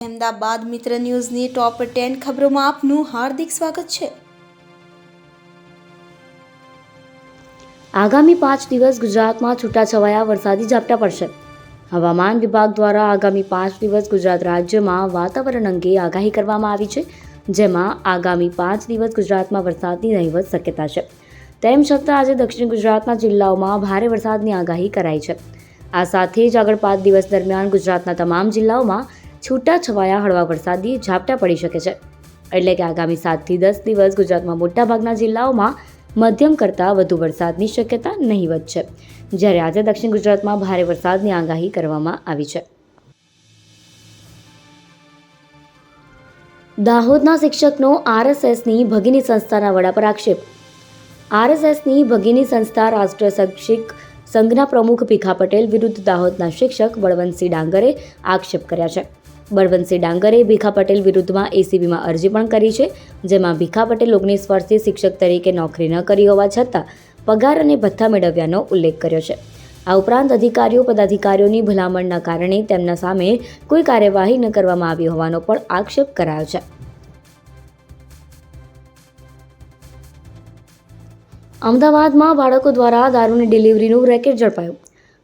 અમદાવાદ મિત્ર ન્યૂઝની ટોપ 10 ખબરોમાં આપનું હાર્દિક સ્વાગત છે। આગામી 5 દિવસ ગુજરાતમાં છૂટાછવાયા વરસાદી ઝાપટા પડશે। હવામાન વિભાગ દ્વારા આગામી 5 દિવસ ગુજરાત રાજ્યમાં વાતાવરણ અંગે આગાહી કરવામાં આવી છે, જેમાં આગામી 5 દિવસ ગુજરાતમાં વરસાદની નહીવત શક્યતા છે। તેમ છતાં આજે દક્ષિણ ગુજરાતના જિલ્લાઓમાં ભારે વરસાદની આગાહી કરાઈ છે। આ સાથે જ આગળ 5 દિવસ દરમિયાન ગુજરાતના તમામ જિલ્લાઓમાં છૂટાછવાયા હળવા વરસાદી ઝાપટા પડી શકે છે। એટલે કે આગામી 7 થી 10 દિવસ ગુજરાતમાં મોટાભાગના જિલ્લાઓમાં મધ્યમ કરતાં વધુ વરસાદની શક્યતા નહીવત છે, જ્યારે આજે દક્ષિણ ગુજરાતમાં ભારે વરસાદની આગાહી કરવામાં આવી છે। દાહોદના શિક્ષકનો આરએસએસની ભગીની સંસ્થાના વડા પર આક્ષેપ। આરએસએસની ભગીની સંસ્થા રાષ્ટ્રીય શૈક્ષિક સંઘના પ્રમુખ ભીખા પટેલ વિરુદ્ધ દાહોદના શિક્ષક બળવંતસિંહ ડાંગરે આક્ષેપ કર્યા છે। બળવંતસિંહ ડાંગરે ભીખા પટેલ વિરુદ્ધમાં એસીબીમાં અરજી પણ કરી છે, જેમાં ભીખા પટેલ 19 વર્ષથી શિક્ષક તરીકે નોકરી ન કરી હોવા છતાં પગાર અને ભથ્થા મેળવ્યાનો ઉલ્લેખ કર્યો છે। આ ઉપરાંત અધિકારીઓ પદાધિકારીઓની ભલામણના કારણે તેમના સામે કોઈ કાર્યવાહી ન કરવામાં આવી હોવાનો પણ આક્ષેપ કરાયો છે। અમદાવાદમાં બાળકો દ્વારા દારૂની ડિલિવરીનું રેકેટ ઝડપાયું।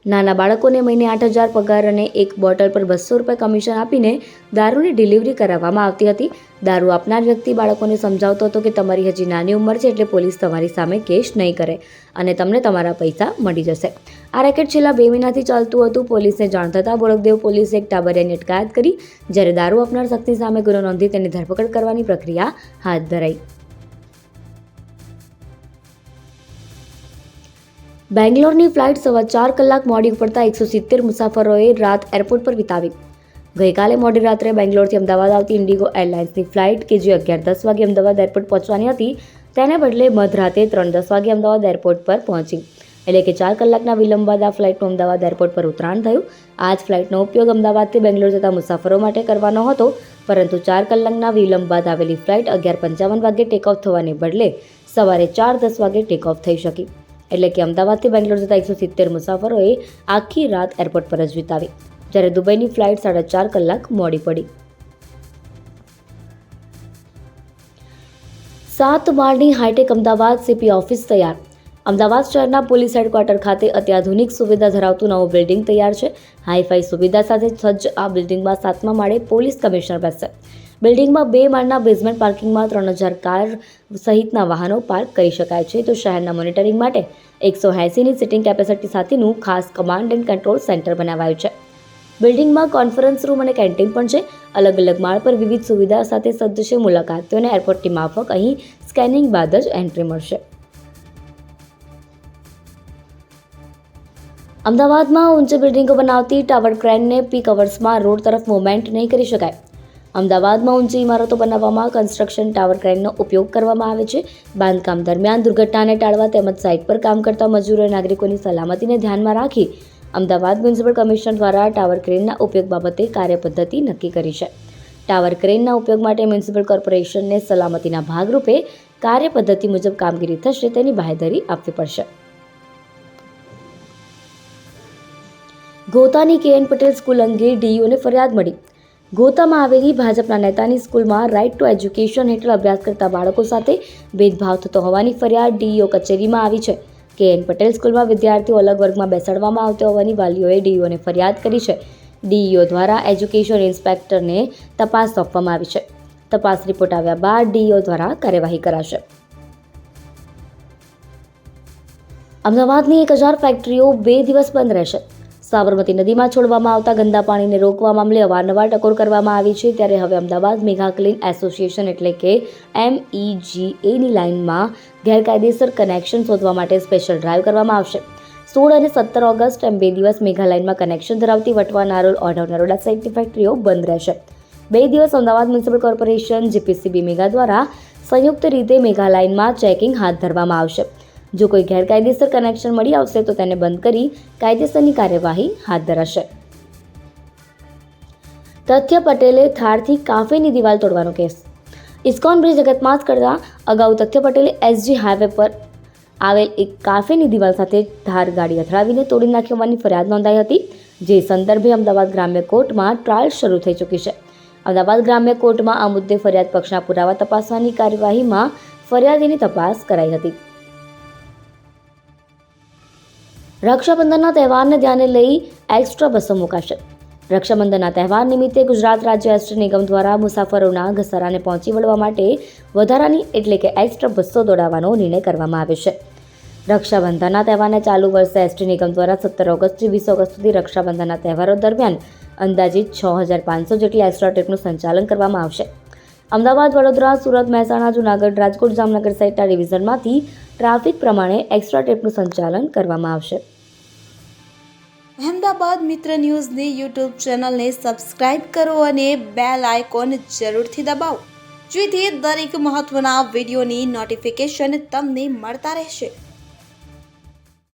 નાના બાળકોને મહિને 8,000 પગાર અને એક બોટલ પર 200 રૂપિયા કમિશન આપીને દારૂની ડિલિવરી કરાવવામાં આવતી હતી। દારૂ આપનાર વ્યક્તિ બાળકોને સમજાવતો હતો કે તમારી હજી નાની ઉંમર છે, એટલે પોલીસ તમારી સામે કેસ નહીં કરે અને તમને તમારા પૈસા મળી જશે। આ રેકેટ છેલ્લા 2 મહિનાથી ચાલતું હતું। પોલીસને જાણ થતાં બોડકદેવ પોલીસે એક ટાબરિયાની અટકાયત કરી, જ્યારે દારૂ આપનાર શખ્સની સામે ગુનો નોંધી તેની ધરપકડ કરવાની પ્રક્રિયા હાથ ધરાઈ। બેંગ્લોરની ફ્લાઇટ 4.25 કલાક મોડી ઉપડતા 170 મુસાફરોએ રાત એરપોર્ટ પર વિતાવી। ગઈકાલે મોડી રાત્રે બેંગ્લોરથી અમદાવાદ આવતી ઇન્ડિગો એરલાઇન્સની ફ્લાઇટ કે જે 11:10 વાગે અમદાવાદ એરપોર્ટ પહોંચવાની હતી, તેને બદલે મધરાતે 3:10 વાગે અમદાવાદ એરપોર્ટ પર પહોંચી। એટલે કે 4 કલાકના વિલંબ બાદ આ ફ્લાઇટનું અમદાવાદ એરપોર્ટ પર ઉતરાણ થયું। આ જ ફ્લાઇટનો ઉપયોગ અમદાવાદથી બેંગ્લોર જતા મુસાફરો માટે કરવાનો હતો, પરંતુ 4 કલાકના વિલંબ બાદ આવેલી ફ્લાઇટ 11:55 વાગે ટેકઓફ થવાને બદલે સવારે 4:10 વાગે ટેકઓફ થઈ શકી। એટલે કે અમદાવાદથી બેંગ્લોર જતા 170 મુસાફરોએ આખી રાત એરપોર્ટ પર જ વિતાવી, જ્યારે દુબઈની ફ્લાઇટ 4.5 કલાક મોડી પડી। 7 માળની હાઈટેક અમદાવાદ સીપી ઓફિસ તૈયાર। અમદાવાદ શહેરના પોલીસ હેડક્વાર્ટર ખાતે અત્યાધુનિક સુવિધા ધરાવતું નવું બિલ્ડિંગ તૈયાર છે। હાઈફાઈ સુવિધા સાથે સજ્જ આ બિલ્ડિંગમાં 7મા માળે પોલીસ કમિશનર બેસશે। બિલ્ડિંગમાં 2 માળના બેઝમેન્ટ પાર્કિંગમાં 3,000 કાર સહિતના વાહનો પાર્ક કરી શકાય છે, તો શહેરના મોનિટરિંગ માટે 180ની સિટિંગ કેપેસિટી સાથેનું ખાસ કમાન્ડ એન્ડ કંટ્રોલ સેન્ટર બનાવાયું છે। બિલ્ડિંગમાં કોન્ફરન્સ રૂમ અને કેન્ટીન પણ છે। અલગ અલગ માળ પર વિવિધ સુવિધા સાથે સજ્જ છે। મુલાકાતીઓને એરપોર્ટની માફક અહીં સ્કેનિંગ બાદ જ એન્ટ્રી મળશે। અમદાવાદમાં ઊંચી બિલ્ડિંગો બનાવતી ટાવર ક્રેનને પીક અવર્સમાં રોડ તરફ મૂવમેન્ટ નહીં કરી શકાય। અમદાવાદમાં ઊંચી ઇમારતો બનાવવામાં કન્સ્ટ્રક્શન ટાવર ક્રેનનો ઉપયોગ કરવામાં આવે છે। બાંધકામ દરમિયાન દુર્ઘટનાને ટાળવા તેમજ સાઇટ પર કામ કરતા મજૂરો અને નાગરિકોની સલામતીને ધ્યાનમાં રાખી અમદાવાદ મ્યુનિસિપલ કમિશન દ્વારા ટાવર ક્રેનના ઉપયોગ બાબતે કાર્યપદ્ધતિ નક્કી કરી છે। ટાવર ક્રેનના ઉપયોગ માટે મ્યુનિસિપલ કોર્પોરેશનને સલામતીના ભાગરૂપે કાર્યપદ્ધતિ મુજબ કામગીરી થશે તેની બાહેધરી આપવી પડશે। ગોતાની KN પટેલ સ્કૂલ અંગે ડીઈઓને ફરિયાદ મળી। ગોતામાં આવેલી ભાજપના નેતાની સ્કૂલમાં રાઇટ ટુ એજ્યુકેશન હેઠળ અભ્યાસ કરતા બાળકો સાથે ભેદભાવ થતો હોવાની ફરિયાદ ડીઈઓ કચેરીમાં આવી છે। KN પટેલ સ્કૂલમાં વિદ્યાર્થીઓ અલગ વર્ગમાં બેસાડવામાં આવતા હોવાની વાલીઓએ ડીઈઓને ફરિયાદ કરી છે। ડીઈઓ દ્વારા એજ્યુકેશન ઇન્સ્પેક્ટરને તપાસ સોંપવામાં આવી છે। તપાસ રિપોર્ટ આવ્યા બાદ ડીઈઓ દ્વારા કાર્યવાહી કરાશે। અમદાવાદની 1000 ફેક્ટરીઓ 2 દિવસ બંધ રહેશે। સાબરમતી નદીમાં છોડવામાં આવતા ગંદા પાણીને રોકવા મામલે અવારનવાર ટકોર કરવામાં આવી છે, ત્યારે હવે અમદાવાદ મેગા ક્લીન એસોસિએશન એટલે કે MEGAની લાઇનમાં ગેરકાયદેસર કનેક્શન શોધવા માટે સ્પેશિયલ ડ્રાઈવ કરવામાં આવશે। 16 અને 17 ઓગસ્ટ એમ 2 દિવસ મેગા લાઇનમાં કનેક્શન ધરાવતી વટવા, નારોલ, ઓઢવ, નરોડા સહિતની ફેક્ટરીઓ બંધ રહેશે। 2 દિવસ Ahmedabad municipal corporation GPCB mega દ્વારા સંયુક્ત રીતે મેગા લાઇનમાં ચેકિંગ હાથ ધરવામાં આવશે। જો કોઈ ગેરકાયદેસર કનેક્શન મળી આવશે તો તેને બંધ કરી કાયદેસરની કાર્યવાહી હાથ ધરાશે। તથ્ય પટેલે થારથી કાફેની દિવાલ તોડવાનો કેસ। ઇસ્કોન બ્રિજ અકસ્માત કરતા અગાઉ તથ્ય પટેલે SG હાઈવે પર આવેલ એક કાફેની દિવાલ સાથે ધાર ગાડી અથડાવીને તોડી નાખી હોવાની ફરિયાદ નોંધાઈ હતી, જે સંદર્ભે અમદાવાદ ગ્રામ્ય કોર્ટમાં ટ્રાયલ શરૂ થઈ ચૂકી છે। અમદાવાદ ગ્રામ્ય કોર્ટમાં આ મુદ્દે ફરિયાદ પક્ષના પુરાવા તપાસવાની કાર્યવાહીમાં ફરિયાદીની તપાસ કરાઈ હતી. રક્ષાબંધનના તહેવારને ધ્યાને લઈ એક્સ્ટ્રા બસો મુકાશે. રક્ષાબંધનના તહેવાર નિમિત્તે ગુજરાત રાજ્ય એસટી નિગમ દ્વારા મુસાફરોના ઘસારાને પહોંચી વળવા માટે વધારાની એટલે કે એક્સ્ટ્રા બસો દોડાવવાનો નિર્ણય કરવામાં આવ્યો છે. રક્ષાબંધનના તહેવારને ચાલુ વર્ષે એસટી નિગમ દ્વારા 17 ઓગસ્ટથી 20 ઓગસ્ટ સુધી રક્ષાબંધનના તહેવારો દરમિયાન અંદાજિત 6500 જેટલી એક્સ્ટ્રા ટ્રીપનું સંચાલન કરવામાં આવશે. અમદાવાદ, વડોદરા, સુરત, મહેસાણા, જૂનાગઢ, રાજકોટ, જામનગર સહિતના ડિવિઝનમાંથી ટ્રાફિક પ્રમાણે એક્સ્ટ્રા ટ્રીપનું સંચાલન કરવામાં આવશે. અહેમદાબાદ મિત્ર ન્યૂઝની યુટ્યુબ ચેનલને સબસ્ક્રાઇબ કરો અને બેલ આઇકોન જરૂરથી દબાવો, જેથી દરેક મહત્વના વિડીયોની નોટિફિકેશન તમને મળતા રહેશે.